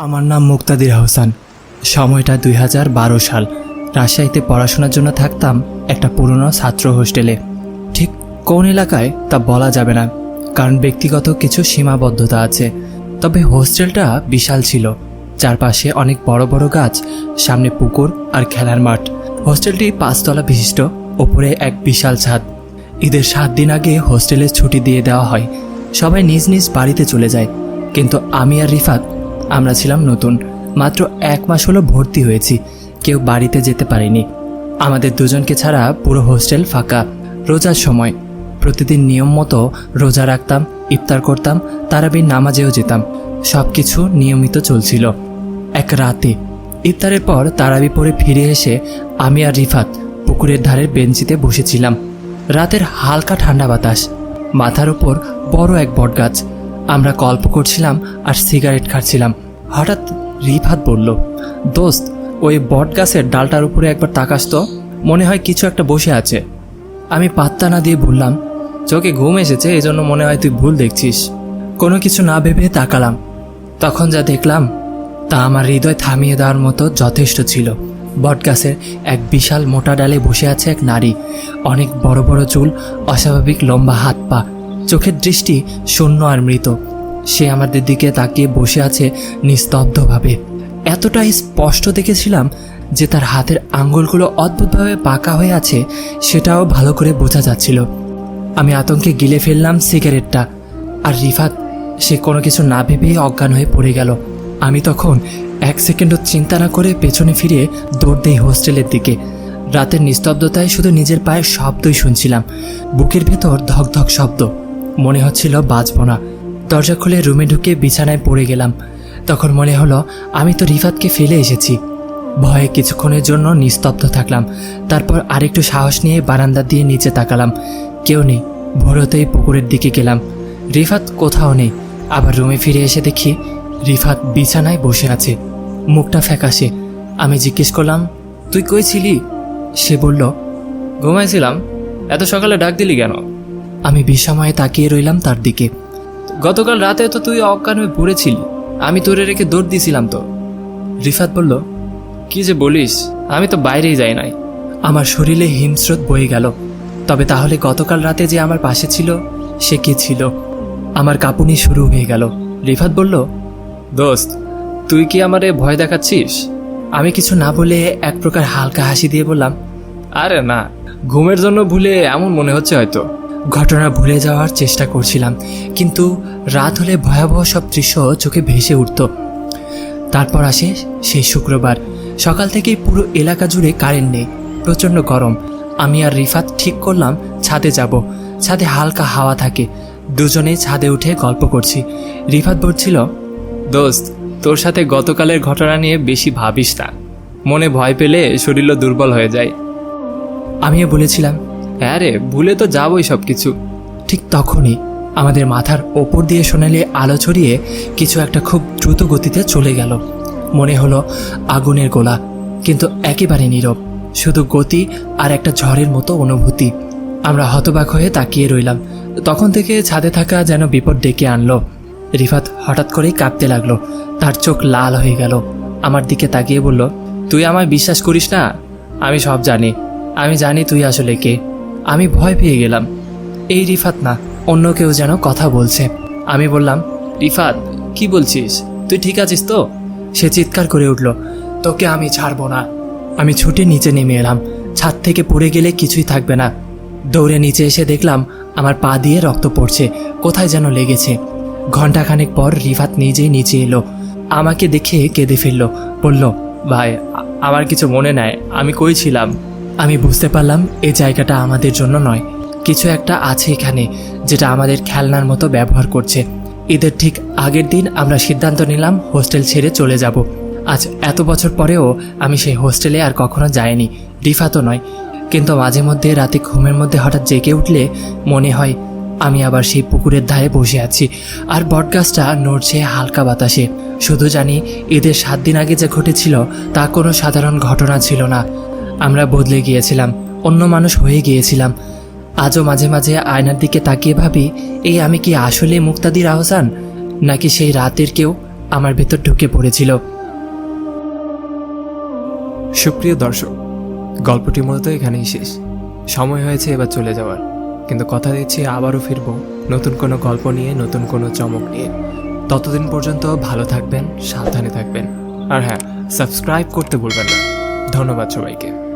আমার নাম মুক্তাদির আহসান। সময়টা 2012 সাল। রাজশাহীতে পড়াশোনার জন্য থাকতাম একটা পুরনো ছাত্র হোস্টেলে। ঠিক কোন এলাকায় তা বলা যাবে না, কারণ ব্যক্তিগত কিছু সীমাবদ্ধতা আছে। তবে হোস্টেলটা বিশাল ছিল, চারপাশে অনেক বড় বড় গাছ, সামনে পুকুর আর খেলার মাঠ। হোস্টেলটি 5 তলা বিশিষ্ট, ওপরে এক বিশাল ছাদ। ঈদের 7 দিন আগে হোস্টেলে ছুটি দিয়ে দেওয়া হয়, সবাই নিজ নিজ বাড়িতে চলে যায়। কিন্তু আমি আর রিফাত আমরা ছিলাম নতুন, মাত্র 1 মাস হলো ভর্তি হয়েছি, কেউ বাড়িতে যেতে পারেনি। আমাদের দুজনকে ছাড়া পুরো হোস্টেল ফাঁকা। রোজার সময় প্রতিদিন নিয়ম মতো রোজা রাখতাম, ইফতার করতাম, তারাবির নামাজেও যেতাম, সব কিছু নিয়মিত চলছিল। এক রাতে ইফতারের পর তারাবি পড়ে ফিরে এসে আমি আর রিফাত পুকুরের ধারের বেঞ্চিতে বসেছিলাম। রাতের হালকা ঠান্ডা বাতাস, মাথার উপর বড় এক বটগাছ। আমরা গল্প করছিলাম আর সিগারেট খাচ্ছিলাম। হঠাৎ রিফাত বলল, দোস্ত, ওই বটগাছের ডালটার উপরে একবার তাকাস তো, মনে হয় কিছু একটা বসে আছে। আমি পাত্তা না দিয়ে বললাম, চোখে ঘুম এসেছে, এজন্য মনে হয় তুই ভুল দেখছিস। কোনো কিছু না ভেবে তাকালাম। তখন যা দেখলাম তা আমার হৃদয় থামিয়ে দেওয়ার মতো যথেষ্ট ছিল। বটগাছের এক বিশাল মোটা ডালে বসে আছে এক নারী, অনেক বড় বড় চুল, অস্বাভাবিক লম্বা হাত পা, চোখের দৃষ্টি শূন্য আর মৃত। সে আমাদের দিকে তাকিয়ে বসে আছে নিস্তব্ধভাবে। এতটাই স্পষ্ট দেখেছিলাম যে তার হাতের আঙ্গুলগুলো অদ্ভুতভাবে বাঁকা হয়ে আছে, সেটাও ভালো করে বোঝা যাচ্ছিল। আমি আতঙ্কে গিলে ফেললাম সিগারেটটা, আর রিফাত সে কোনো কিছু না ভেবেই অজ্ঞান হয়ে পড়ে গেল। আমি তখন 1 সেকেন্ডও চিন্তা না করে পেছনে ফিরে দৌড় দেই হোস্টেলের দিকে। রাতের নিস্তব্ধতায় শুধু নিজের পায়ের শব্দই শুনছিলাম, বুকের ভেতর ধকধক শব্দ, মনে হচ্ছিল বাঁচব না। দরজা খুলে রুমে ঢুকে বিছানায় পড়ে গেলাম। তখন মনে হলো আমি তো রিফাতকে ফেলে এসেছি। ভয়ে কিছুক্ষণের জন্য নিস্তব্ধ থাকলাম, তারপর আরেকটু সাহস নিয়ে বারান্দা দিয়ে নিচে তাকালাম। কেউ নেই। ভোর হতেই পুকুরের দিকে গেলাম, রিফাত কোথাও নেই। আবার রুমে ফিরে এসে দেখি রিফাত বিছানায় বসে আছে, মুখটা ফ্যাকাশে। আমি জিজ্ঞেস করলাম, তুই কই ছিলি? সে বলল, ঘুমাইছিলাম। এত সকালে ডাক দিলি কেন? আমি বিস্ময়ে তাকিয়ে রইলাম তার দিকে। গতকাল রাতে তো তুই অজ্ঞান হয়ে পড়েছিলি, আমি তোরে রেখে দৌড় দিয়েছিলাম তো। রিফাত বলল, কি যে বলিস, আমি তো বাইরেই যাই নাই। আমার শরীরে হিমস্রোত বয়ে গেল। তবে তাহলে গতকাল রাতে যে আমার পাশে ছিল, সে কে ছিল? আমার কাঁপুনি শুরু হয়ে গেল। রিফাত বলল, দোস্ত, তুই কি আমারে ভয় দেখাচ্ছিস? আমি কিছু না বলে এক প্রকার হালকা হাসি দিয়ে বললাম, আরে না, ঘুমের জন্য ভুলে এমন মনে হচ্ছে হয়তো। ঘটনা ভুলে যাওয়ার চেষ্টা করছিলাম, কিন্তু রাত হলে ভয়াবহ সব দৃশ্য চোখে ভেসে উঠত। তারপর আসে সেই শুক্রবার। সকাল থেকেই পুরো এলাকা জুড়ে কারেন্ট নেই, প্রচণ্ড গরম। আমি আর রিফাত ঠিক করলাম ছাদে যাব। ছাদে হালকা হাওয়া থাকে, দুজনেই ছাদে উঠে গল্প করছি। রিফাত বলছিল, দোস্ত, তোর সাথে গতকালের ঘটনা নিয়ে বেশি ভাবিস না, মনে ভয় পেলে শরীরও দুর্বল হয়ে যায়। আমিও বলেছিলাম, হ্যাঁ রে, ভুলে তো যাবই সব কিছু। ঠিক তখনই আমাদের মাথার ওপর দিয়ে সোনালি আলো ছড়িয়ে কিছু একটা খুব দ্রুত গতিতে চলে গেল। মনে হলো আগুনের গোলা, কিন্তু একেবারে নীরব, শুধু গতি আর একটা ঝড়ের মতো অনুভূতি। আমরা হতবাক হয়ে তাকিয়ে রইলাম। তখন থেকে ছাদে থাকা যেন বিপদ ডেকে আনলো। রিফাত হঠাৎ করেই কাঁপতে লাগলো, তার চোখ লাল হয়ে গেল। আমার দিকে তাকিয়ে বলল, তুই আমায় বিশ্বাস করিস না? আমি সব জানি, আমি জানি তুই আসলে কে। আমি ভয় পেয়ে গেলাম। এই রিফাত না, অন্য কেউ যেন কথা বলছে। আমি বললাম, রিফাত, কি বলছিস? তুই ঠিক আছিস তো? সে চিৎকার করে উঠল, তোকে আমি ছাড়বো না। আমি ছুটে নিচে নেমে এলাম। ছাদ থেকে পড়ে গেলে কিছুই থাকবে না। দৌড়ে নিচে এসে দেখলাম আমার পা দিয়ে রক্ত পড়ছে, কোথায় যেন লেগেছে। ঘণ্টাখানেক পর রিফাত নিজেই নিচে এলো, আমাকে দেখে কেঁদে ফেলল। বলল, ভাই, আমার কিছু মনে নাই, আমি কই ছিলাম। আমি বুঝতে পারলাম এই জায়গাটা আমাদের জন্য নয়, কিছু একটা আছে এখানে যেটা আমাদের খেলনার মতো ব্যবহার করছে। ঈদের ঠিক আগের দিন আমরা সিদ্ধান্ত নিলাম হোস্টেল ছেড়ে চলে যাব। আজ এত বছর পরেও আমি সেই হোস্টেলে আর কখনো যাইনি, রিফাতও নয়। কিন্তু মাঝে মধ্যে রাতে ঘুমের মধ্যে হঠাৎ জেগে উঠলে মনে হয় আমি আবার সেই পুকুরের ধারে বসে আছি, আর বটগাছটা নড়ছে হালকা বাতাসে। শুধু জানি ঈদের 7 দিন আগে যা ঘটেছিল তা কোনো সাধারণ ঘটনা ছিল না। আমরা বদলে গিয়েছিলাম, অন্য মানুষ হয়ে গিয়েছিলাম। আজও মাঝে মাঝে আয়নার দিকে তাকিয়ে ভাবি, এই আমি কি আসলে মুক্তাদির আহসান, নাকি সেই রাতের কেউ, আমার ভেতর ঢুকে পড়েছিল। সুপ্রিয় দর্শক, গল্পটি মূলত এখানেই শেষ। সময় হয়েছে এবার চলে যাওয়ার, কিন্তু কথা দিচ্ছি আবারও ফিরব নতুন কোনো গল্প নিয়ে, নতুন কোনো চমক নিয়ে। ততদিন পর্যন্ত ভালো থাকবেন, সাবধানে থাকবেন, আর হ্যাঁ, সাবস্ক্রাইব করতে ভুলবেন না। ধন্যবাদ সবাইকে।